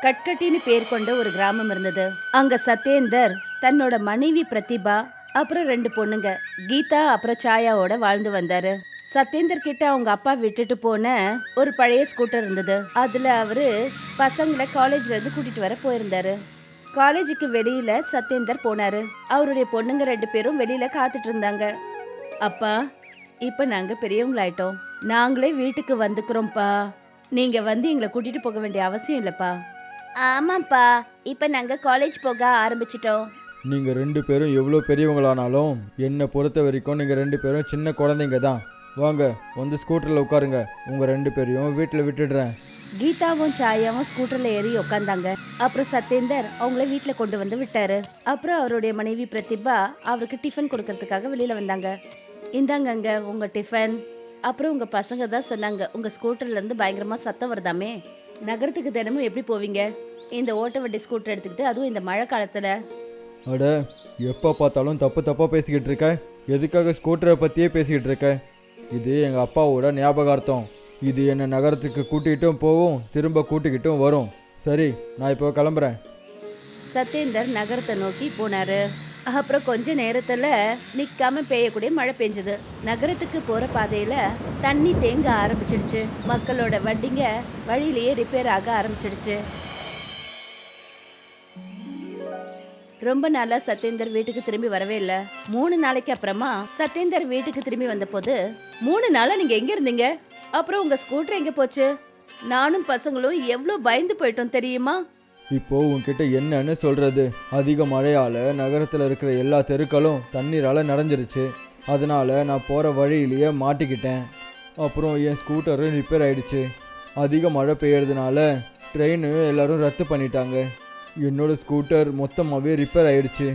கட்கட்டின்னு பேர் கொண்ட ஒரு கிராமம் இருந்தது. அங்க சத்யேந்தர் தன்னோட மனைவி பிரதிபா அப்புறம் 2 பொண்ணுங்க கீதா அப்புறம் சாயாவோட வாழ்ந்து வந்தாரு. சத்யேந்தர் கிட்ட அவங்க அப்பா விட்டுட்டு போன ஒரு பழைய ஸ்கூட்டர் இருந்தது. அதுல அவரு பசங்களை காலேஜ்ல இருந்து கூட்டிட்டு வர போயிருந்தாரு. காலேஜுக்கு வெளியில சத்யேந்தர் போனாரு. அவருடைய பொண்ணுங்க 2 பேரும் வெளியில காத்துட்டு இருந்தாங்க. அப்பா, இப்ப நாங்க பெரியவங்களாயிட்டோம். நாங்களே வீட்டுக்கு வந்துக்கிறோம்ப்பா. நீங்க வந்து எங்களை கூட்டிட்டு போக வேண்டிய அவசியம் இல்லப்பா. ஆமாப்பா, இப்ப நாங்க காலேஜ் போக ஆரம்பிச்சிட்டோம். நீங்கள் 2 பேரும் எவ்வளோ பெரியவங்களானாலும் என்னை பொறுத்த வரைக்கும் நீங்கள் 2 பேரும் சின்ன குழந்தைங்க தான். வாங்க வந்து ஸ்கூட்டரில் உட்காருங்க. உங்கள் 2 பேரையும் வீட்டில் விட்டுடுறேன். கீதாவும் சாயாவும் ஸ்கூட்டர்ல ஏறி உக்காந்தாங்க. அப்புறம் சத்யேந்தர் அவங்கள வீட்டுல கொண்டு வந்து விட்டாரு. அப்புறம் அவருடைய மனைவி பிரதிபா அவருக்கு டிஃபன் கொடுக்கறதுக்காக வெளியில வந்தாங்க. இந்தாங்கங்க உங்க டிஃபன். அப்புறம் உங்க பசங்க தான் சொன்னாங்க உங்க ஸ்கூட்டர்ல இருந்து பயங்கரமா சத்தம் வருதாமே. நகரத்துக்கு தினமும் எப்படி போவீங்க இந்த ஓட்ட வண்டி ஸ்கூட்டர் எடுத்துக்கிட்டு, அதுவும் இந்த மழை காலத்துல? அட, எப்போ பார்த்தாலும் தப்பு தப்பாக பேசிக்கிட்டு இருக்க. எதுக்காக ஸ்கூட்டரை பற்றியே பேசிக்கிட்டு இருக்க? இது எங்கள் அப்பாவோட ஞாபகார்த்தம். இது என்னை நகரத்துக்கு கூட்டிகிட்டும் போகும், திரும்ப கூட்டிக்கிட்டும் வரும். சரி, நான் இப்போ கிளம்புறேன். சத்யேந்தர் நகரத்தை நோக்கி போனாரு. அப்புறம் கொஞ்ச நேரத்துல நிக்காம பெய்யக்கூடிய மழை பெஞ்சது. நகரத்துக்கு போற பாதையில தண்ணி தேங்க ஆரம்பிச்சிடுச்சு. மக்களோட வண்டிங்க வழியிலேயே ரிப்பேர் ஆக ஆரம்பிச்சிடுச்சு. ரொம்ப நாளா சத்யேந்தர் வீட்டுக்கு திரும்பி வரவே இல்ல. 3 நாளைக்கு அப்புறமா சத்யேந்தர் வீட்டுக்கு திரும்பி வந்த போது, 3 நாளா நீங்க எங்க இருந்தீங்க? அப்புறம் உங்க ஸ்கூட்டர் எங்க போச்சு? நானும் பசங்களும் எவ்வளவு பயந்து போயிட்டோம் தெரியுமா? இப்போ உன்கிட்ட என்னன்னு சொல்கிறது? அதிக மழையால் நகரத்தில் இருக்கிற எல்லா தெருக்களும் தண்ணீரால் நிறைஞ்சிருச்சு. அதனால் நான் போகிற வழியிலேயே மாட்டிக்கிட்டேன். அப்புறம் என் ஸ்கூட்டரும் ரிப்பேர் ஆயிடுச்சு. அதிக மழை பெய்யறதுனால ட்ரெயின் எல்லோரும் ரத்து பண்ணிட்டாங்க. என்னோடய ஸ்கூட்டர் மொத்தமாகவே ரிப்பேர் ஆயிடுச்சு.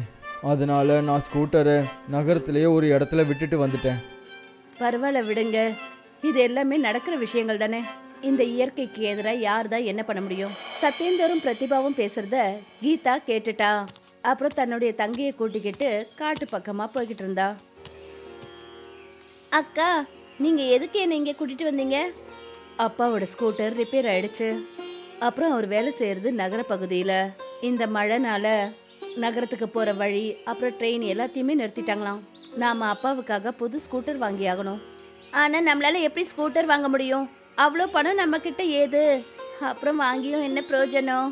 அதனால் நான் ஸ்கூட்டரை நகரத்திலேயே ஒரு இடத்துல விட்டுட்டு வந்துட்டேன். பரவாயில்ல விடுங்க, இது எல்லாமே நடக்கிற விஷயங்கள் தானே. இந்த இயற்கைக்கு எதிராக யார் தான் என்ன பண்ண முடியும்? சத்யேந்தரும் பிரதிபாவும் பேசுறத கீதா கேட்டுட்டா. அப்புறம் தன்னுடைய தங்கையை கூட்டிக்கிட்டு காட்டு பக்கமா போய்கிட்டு இருந்தா. அக்கா, நீங்க எதுக்கு என்ன இங்க கூட்டிட்டு வந்தீங்க? அப்பாவோட ஸ்கூட்டர் ரிப்பேர் ஆயிடுச்சு. அப்புறம் அவர் வேலை செய்யறது நகர பகுதியில. இந்த மழைனால நகரத்துக்கு போற வழி அப்புறம் ட்ரெயின் எல்லாத்தையுமே நிறுத்திட்டாங்களாம். நாம அப்பாவுக்காக புது ஸ்கூட்டர் வாங்கி ஆகணும். ஆனா நம்மளால எப்படி ஸ்கூட்டர் வாங்க முடியும்? அவ்வளோ பணம் நம்ம கிட்ட ஏது? அப்புறம் வாங்கியும் என்ன பிரயோஜனம்?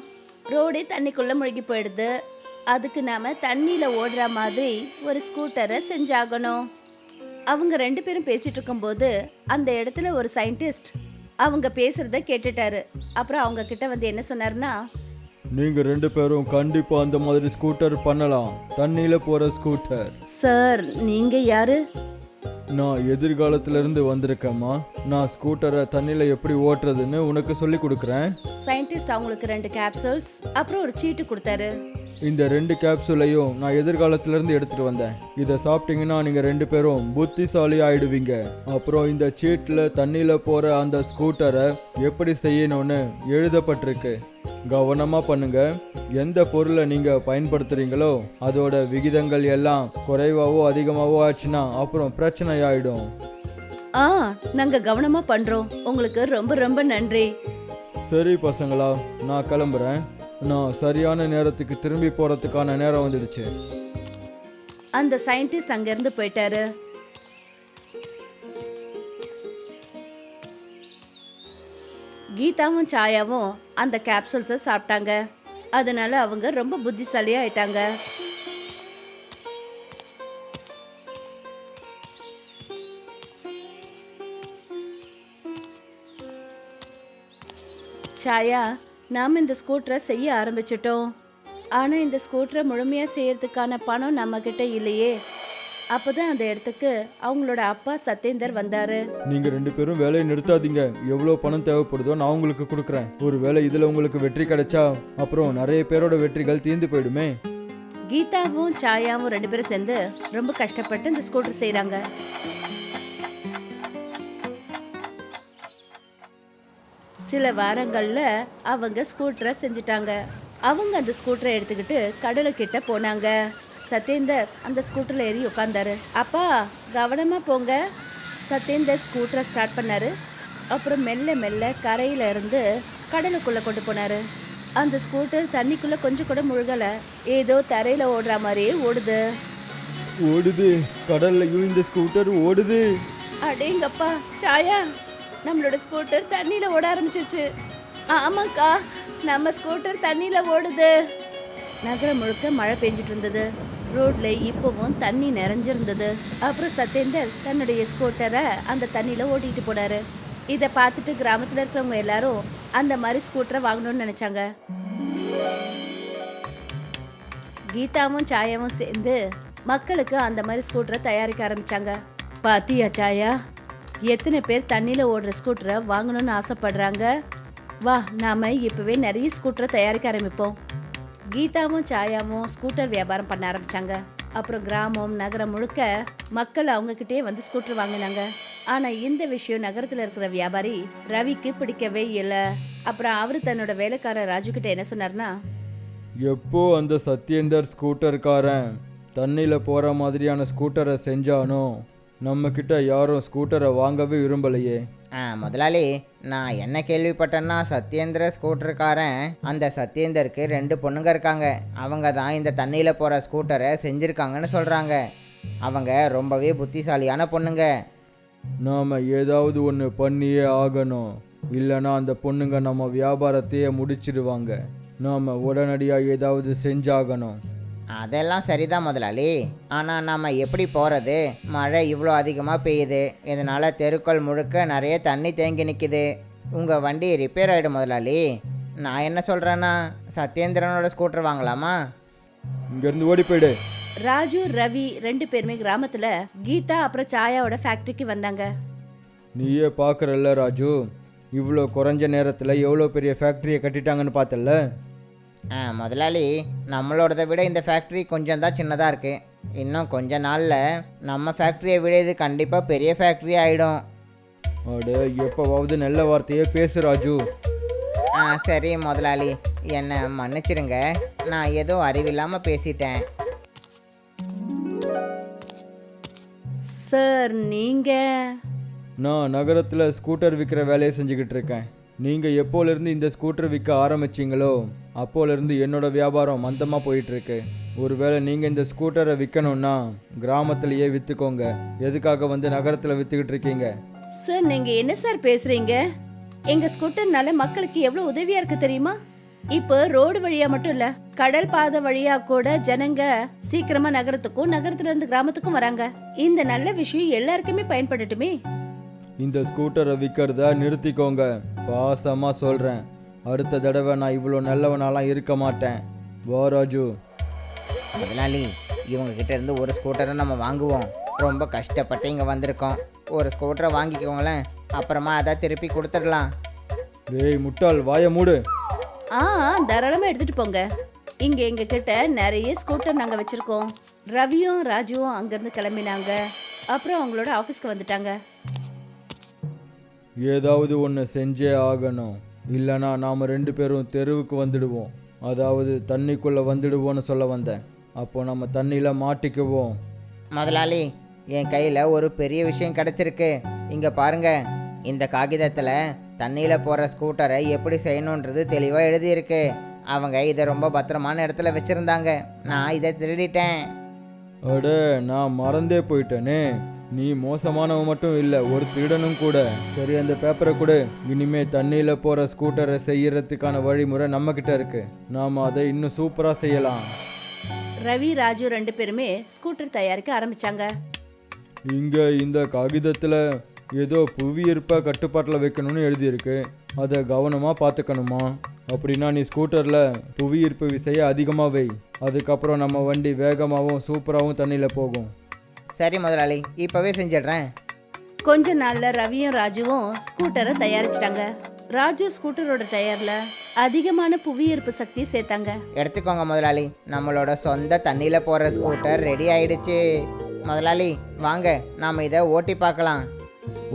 ரோடே தண்ணிக்குள்ள முழுகி போயிடுது. அதுக்கு நாம தண்ணியில ஓடுற மாதிரி ஒரு ஸ்கூட்டரை செஞ்சாகணும். அவங்க 2 பேரும் பேசிட்டு இருக்கும்போது அந்த இடத்துல ஒரு சயின்டிஸ்ட் அவங்க பேசுறத கேட்டுட்டாரு. அப்புறம் அவங்க கிட்ட வந்து என்ன சொன்னாருன்னா, நீங்கள் 2 பேரும் கண்டிப்பாக அந்த மாதிரி ஸ்கூட்டர் பண்ணலாம். தண்ணியில் போகிற ஸ்கூட்டர். சார், நீங்க யாரு? நான் எதிர்காலத்திலிருந்து வந்திருக்கேம்மா. நான் ஸ்கூட்டரை தண்ணியில் எப்படி ஓட்டுறதுன்னு உனக்கு சொல்லி கொடுக்குறேன். சயின்டிஸ்ட் அவங்களுக்கு 2 கேப்சூல்ஸ் அப்புறம் ஒரு சீட்டு கொடுத்தாரு. இந்த 2 கேப்சூலையும் நான் எதிர்காலத்திலேருந்து எடுத்துகிட்டு வந்தேன். இதை சாப்பிட்டீங்கன்னா நீங்கள் 2 பேரும் புத்திசாலி ஆயிடுவீங்க. அப்புறம் இந்த சீட்டில் தண்ணியில் போகிற அந்த ஸ்கூட்டரை எப்படி செய்யணும்னு எழுதப்பட்டிருக்கு. கவனமாக பண்ணுங்க. எந்த பொருளை நீங்கள் பயன்படுத்துகிறீங்களோ அதோட விகிதங்கள் எல்லாம் குறைவாவோ அதிகமாகவோ ஆச்சுன்னா அப்புறம் பிரச்சனை ஆயிடும். நாங்க கவனமா பண்றோம். உங்களுக்கு ரொம்ப ரொம்ப நன்றி. சரி பசங்களா, நான் கிளம்புறேன். நான் சரியான நேரத்துக்கு திரும்பி போகிறதுக்கான நேரம் வந்துடுச்சு. அந்த சயின்டிஸ்ட் அங்கிருந்து போயிட்டாரு. கீதாவும் சாயாவும் அந்த கேப்சூல்ஸை சாப்பிட்டாங்க. அதனால அவங்க ரொம்ப புத்திசாலியா ஆயிட்டாங்க. சாயா, நாம இந்த ஸ்கூட்டரை செய்ய ஆரம்பிச்சிட்டோம். ஆனா இந்த ஸ்கூட்டரை முழுமையா செய்யறதுக்கான பணம் நம்ம கிட்ட இல்லையே. அப்பதான் அந்த இடத்துக்கு அவங்களோட அப்பா சத்யேந்தர் வந்தாரு. நீங்க 2 பேரும் வேலையை நிறுத்தாதீங்க. எவ்வளவு பணம் தேவைப்படுதோ நான் உங்களுக்கு கொடுக்குறேன். ஒரு வேளை இதுல உங்களுக்கு வெற்றி கிடைச்சா அப்புறம் நிறைய பேரோட வெற்றிகள் தீர்ந்து போயிடுமே. கீதாவும் சாயாவும் 2 பேரும் சேர்ந்து ரொம்ப கஷ்டப்பட்டு இந்த ஸ்கூட்டர் செய்யறாங்க. சில வாரங்கள்ல அவங்க ஸ்கூட்டரை செஞ்சுட்டாங்க. அவங்க அந்த ஸ்கூட்டரை எடுத்துக்கிட்டு கடலுக்கிட்ட போனாங்க. சத்யேந்தர் அந்த ஸ்கூட்டர்ல ஏறி உட்கார்ந்தாரு. அப்பா, கவனமா போங்க. சத்யேந்தர் ஸ்கூட்டரை ஸ்டார்ட் பண்ணாரு. அப்புறம் மெல்ல மெல்ல கரையில இருந்து கடலுக்குள்ள கொண்டு போனாரு. அந்த ஸ்கூட்டர் தண்ணிக்குள்ள கொஞ்சம் கூட முழுகல. ஏதோ தரையில ஓடுற மாதிரியே ஓடுது. ஓடுது, கடல்லையும் இந்த ஸ்கூட்டர் ஓடுது. அடேங்கப்பா சாயா, நம்மளோட ஸ்கூட்டர் தண்ணியில ஓட ஆரம்பிச்சிருச்சு. ஆமாக்கா, நம்ம ஸ்கூட்டர் தண்ணியில ஓடுது. நகரம் முழுக்க மழை பெஞ்சிட்டு இருந்தது. ரோட்ல இப்பவும் தண்ணி நிறைஞ்சிருந்தது. அப்புறம் சத்யேந்தர் தன்னுடைய ஸ்கூட்டரை அந்த தண்ணியில ஓட்டிட்டு போனாரு. இதை பார்த்துட்டு கிராமத்துல இருக்கிறவங்க எல்லாரும் அந்த மாதிரி ஸ்கூட்டரை வாங்கணும்னு நினைச்சாங்க. கீதாவும் சாயாவும் சேர்ந்து மக்களுக்கு அந்த மாதிரி ஸ்கூட்டரை தயாரிக்க ஆரம்பிச்சாங்க. பாத்தியா சாயா, எத்தனை பேர் தண்ணியில ஓடுற ஸ்கூட்டரை வாங்கணும்னு ஆசைப்படுறாங்க. வா, நாம இப்பவே நிறைய ஸ்கூட்டரை தயாரிக்க ஆரம்பிப்போம். கீதாவும் சாயாவும் ஸ்கூட்டர் வியாபாரம் பண்ண ஆரம்பிச்சாங்க. அப்புறம் கிராமம் நகரம் முழுக்க மக்கள் அவங்க கிட்டே வந்து ஸ்கூட்டர் வாங்கினாங்க. ஆனா இந்த விஷயம் நகரத்துல இருக்கிற வியாபாரி ரவிக்கு பிடிக்கவே இல்லை. அப்புறம் அவரு தன்னோட வேலைக்காரர் ராஜு கிட்ட என்ன சொன்னார்னா, எப்போ அந்த சத்யேந்தர் ஸ்கூட்டர்காரன் தண்ணியில் போகிற மாதிரியான ஸ்கூட்டரை செஞ்சானோ நம்ம கிட்ட யாரும் ஸ்கூட்டரை வாங்கவே விரும்பலையே. முதலாளி, நான் என்ன கேள்விப்பட்டேன்னா சத்யேந்திர ஸ்கூட்டருக்காரன் அந்த சத்யேந்தருக்கு 2 பொண்ணுங்க இருக்காங்க. அவங்க தான் இந்த தண்ணியில் போகிற ஸ்கூட்டரை செஞ்சுருக்காங்கன்னு சொல்கிறாங்க. அவங்க ரொம்பவே புத்திசாலியான பொண்ணுங்க. நாம் ஏதாவது ஒன்று பண்ணியே ஆகணும், இல்லைன்னா அந்த பொண்ணுங்க நம்ம வியாபாரத்தையே முடிச்சிடுவாங்க. நாம் உடனடியாக ஏதாவது செஞ்சாகணும். அதெல்லாம் சரிதான் முதலாளி, ஆனால் நம்ம எப்படி போகிறது? மழை இவ்வளோ அதிகமாக பெய்யுது. இதனால் தெருக்கள் முழுக்க நிறைய தண்ணி தேங்கி நிற்கிது. உங்கள் வண்டி ரிப்பேர் ஆகிடும் முதலாளி. நான் என்ன சொல்கிறேன்னா சத்யேந்திரனோட ஸ்கூட்டர் வாங்கலாமா? இங்கேருந்து ஓடி போயிடு. ராஜு ரவி 2 பேருமே கிராமத்துல கீதா அப்புறம் சாயாவோட ஃபேக்டரிக்கு வந்தாங்க. நீயே பார்க்குறல்ல ராஜு, இவ்வளோ குறைஞ்ச நேரத்தில் எவ்வளோ பெரிய ஃபேக்ட்ரியை கட்டிட்டாங்கன்னு பார்த்தல. முதலாளி, நம்மளோடதை விட இந்த ஃபேக்ட்ரி கொஞ்சம் தான் சின்னதாக இருக்குது. இன்னும் கொஞ்ச நாளில் நம்ம ஃபேக்ட்ரியை விட இது கண்டிப்பாக பெரிய ஃபேக்ட்ரி ஆகிடும். அட, எப்போவாவது நல்ல வார்த்தையே பேசு ராஜு. சரி முதலாளி, என்னை மன்னிச்சிருங்க. நான் ஏதோ அறிவில்லாமல் பேசிட்டேன். சார், நீங்க? நான் நகரத்தில் ஸ்கூட்டர் விற்கிற வேலையை செஞ்சுக்கிட்டு இருக்கேன். நீங்கள் எப்போலேருந்து இந்த ஸ்கூட்டர் விற்க ஆரம்பிச்சிங்களோ அப்போலேருந்து என்னோட வியாபாரம் மந்தமாக போயிட்டுருக்கு. ஒருவேளை நீங்கள் இந்த ஸ்கூட்டரை விற்கணுன்னா கிராமத்திலேயே விற்றுக்கோங்க. எதுக்காக வந்து நகரத்தில் விற்றுக்கிட்டு இருக்கீங்க? சார், நீங்க என்ன சார் பேசுறீங்க? எங்க ஸ்கூட்டர்னால மக்களுக்கு எவ்வளவு உதவியா இருக்கு தெரியுமா? இப்போ ரோடு வழியா மட்டும் இல்ல, கடல் பாதை வழியா கூட ஜனங்க சீக்கிரமா நகரத்துக்கும் நகரத்துல இருந்து கிராமத்துக்கும் வராங்க. இந்த நல்ல விஷயம் எல்லாருக்குமே பயன்படட்டுமே. இந்த ஸ்கூட்டரை விற்கிறத நிறுத்திக்கோங்க, பாசமாக சொல்கிறேன். அடுத்த தடவை நான் இவ்வளோ நல்லவனாலாம் இருக்க மாட்டேன். வா ராஜு. முதலாளி, இவங்க கிட்ட இருந்து ஒரு ஸ்கூட்டரை நம்ம வாங்குவோம். ரொம்ப கஷ்டப்பட்டு இங்கே வந்திருக்கோம். ஒரு ஸ்கூட்டரை வாங்கிக்கோங்களேன், அப்புறமா அதை திருப்பி கொடுத்துடலாம். டேய் முட்டாள், வாயை மூடு. தாராளமா எடுத்துட்டு போங்க. இங்க எங்க கிட்ட நிறைய ஸ்கூட்டர் நாங்க வச்சிருக்கோம். ரவியும் ராஜுவும் அங்கிருந்து கிளம்பினாங்க. அப்புறம் அவங்களோட ஆபீஸ்க்கு வந்துட்டாங்க. ஏதாவது ஒன்று செஞ்சே ஆகணும், இல்லைனா நாம் 2 பேரும் தெருவுக்கு வந்துடுவோம். அதாவது தண்ணிக்குள்ளே வந்துடுவோன்னு சொல்ல வந்தேன். அப்போ நம்ம தண்ணியில் மாட்டிக்குவோம். முதலாளி, என் கையில் ஒரு பெரிய விஷயம் கிடச்சிருக்கு. இங்கே பாருங்க, இந்த காகிதத்தில் தண்ணியில் போகிற ஸ்கூட்டரை எப்படி செய்யணுன்றது தெளிவாக எழுதியிருக்கு. அவங்க இதை ரொம்ப பத்திரமான இடத்துல வச்சுருந்தாங்க. நான் இதை திருடிட்டேன். அட, நான் மறந்தே போயிட்டேனே. நீ மோசமானவன் மட்டும் இல்லை, ஒரு திருடனும் கூட. சரி, அந்த பேப்பரை கொடு. இனிமே தண்ணியில் போகிற ஸ்கூட்டரை செய்யறதுக்கான வழிமுறை நம்மக்கிட்ட இருக்கு. நாம் அதை இன்னும் சூப்பராக செய்யலாம். ரவி ராஜு 2 பேருமே ஸ்கூட்டர் தயாரிக்க ஆரம்பிச்சாங்க. இங்கே இந்த காகிதத்தில் ஏதோ புவியீர்ப்பை கட்டுப்பாட்டில் வைக்கணும்னு எழுதியிருக்கு. அதை கவனமாக பார்த்துக்கணுமா? அப்படின்னா நீ ஸ்கூட்டரில் புவியீர்ப்பு விசையை அதிகமாக வை. அதுக்கப்புறம் நம்ம வண்டி வேகமாகவும் சூப்பராகவும் தண்ணியில் போகும். சரி முதலாளி, இப்போவே செஞ்சிடுறேன். கொஞ்ச நாள்ல ரவியும் ராஜுவும் ஸ்கூட்டரை தயாரிச்சிட்டாங்க. ராஜு ஸ்கூட்டரோட டயர்ல அதிகமான புவியீர்ப்பு சக்தி சேர்த்தாங்க. எடுத்துக்கோங்க முதலாளி, நம்மளோட சொந்த தண்ணியில் போகிற ஸ்கூட்டர் ரெடி ஆயிடுச்சு. முதலாளி வாங்க, நாம் இதை ஓட்டி பார்க்கலாம்.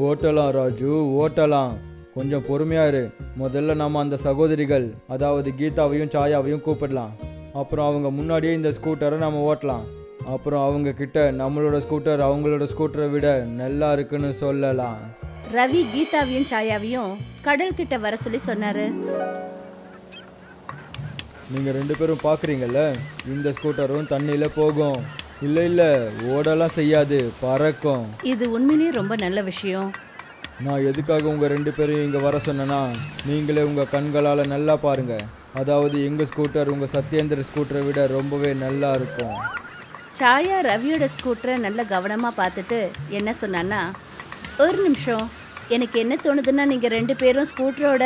ஓட்டலாம் ராஜு, ஓட்டலாம். கொஞ்சம் பொறுமையாக இரு. முதல்ல நாம் அந்த சகோதரிகள், அதாவது கீதாவையும் சாயாவையும் கூப்பிடலாம். அப்புறம் அவங்க முன்னாடியே இந்த ஸ்கூட்டரை நாம் ஓட்டலாம். அப்புறம் அவங்க கிட்ட நம்மளோட ஸ்கூட்டர் அவங்களோட ஸ்கூட்டரை விட நல்லா இருக்குன்னு சொல்லலாம். ரவி கீதாவையும் சாயாவையும் கடல் கிட்ட வர சொல்லி சொன்னாரு. நீங்கள் 2 பேரும் பார்க்குறீங்கல்ல, இந்த ஸ்கூட்டரும் தண்ணியில் போகும். இல்லை இல்லை, ஓடலாம் செய்யாது, பறக்கும். இது உண்மையிலேயே ரொம்ப நல்ல விஷயம். நான் எதுக்காக உங்கள் 2 பேரையும் இங்கே வர சொன்னேன்னா, நீங்களே உங்கள் கண்களால் நல்லா பாருங்கள். அதாவது எங்கள் ஸ்கூட்டர் உங்கள் சத்யேந்திர ஸ்கூட்டரை விட ரொம்பவே நல்லா இருக்கும். சாயா ரவியோட ஸ்கூட்டரை நல்ல கவனமாக பார்த்துட்டு என்ன சொன்னான்னா, ஒரு நிமிஷம், எனக்கு என்ன தோணுதுன்னா நீங்கள் 2 பேரும் ஸ்கூட்டரோட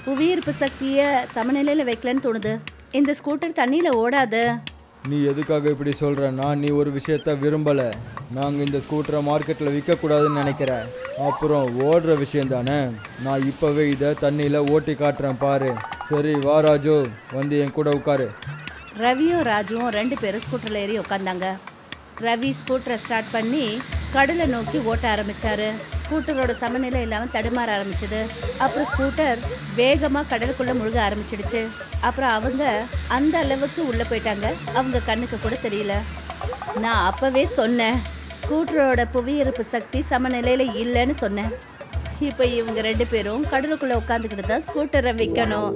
புவியீர்ப்பு சக்தியை சமநிலையில் வைக்கலன்னு தோணுது. இந்த ஸ்கூட்டர் தண்ணியில் ஓடாது. நீ எதுக்காக இப்படி சொல்கிறேன்னா, நீ ஒரு விஷயத்த விரும்பலை. நாங்கள் இந்த ஸ்கூட்டரை மார்க்கெட்டில் விற்கக்கூடாதுன்னு நினைக்கிறேன். அப்புறம் ஓடுற விஷயம் தானே. நான் இப்போவே இதை தண்ணியில் ஓட்டி காட்டுறேன் பாரு. சரி வா ராஜு, வந்து என் கூட உட்காரு. ரவியும் ராஜுவும் 2 பேரும் ஸ்கூட்டரில் ஏறி உட்காந்தாங்க. ரவி ஸ்கூட்டரை ஸ்டார்ட் பண்ணி கடலை நோக்கி ஓட்ட ஆரம்பிச்சாரு. ஸ்கூட்டரோட சமநிலை இல்லாமல் தடுமாற ஆரம்பிச்சது. அப்புறம் ஸ்கூட்டர் வேகமாக கடலுக்குள்ளே முழுக ஆரம்பிச்சிடுச்சு. அப்புறம் அவங்க அந்த அளவுக்கு உள்ளே போயிட்டாங்க, அவங்க கண்ணுக்கு கூட தெரியல. நான் அப்போவே சொன்னேன், ஸ்கூட்டரோட புவியீர்ப்பு சக்தி சமநிலையில் இல்லைன்னு சொன்னேன். இப்போ இவங்க 2 பேரும் கடலுக்குள்ளே உட்காந்துக்கிட்டு தான் ஸ்கூட்டரை விற்கணும்.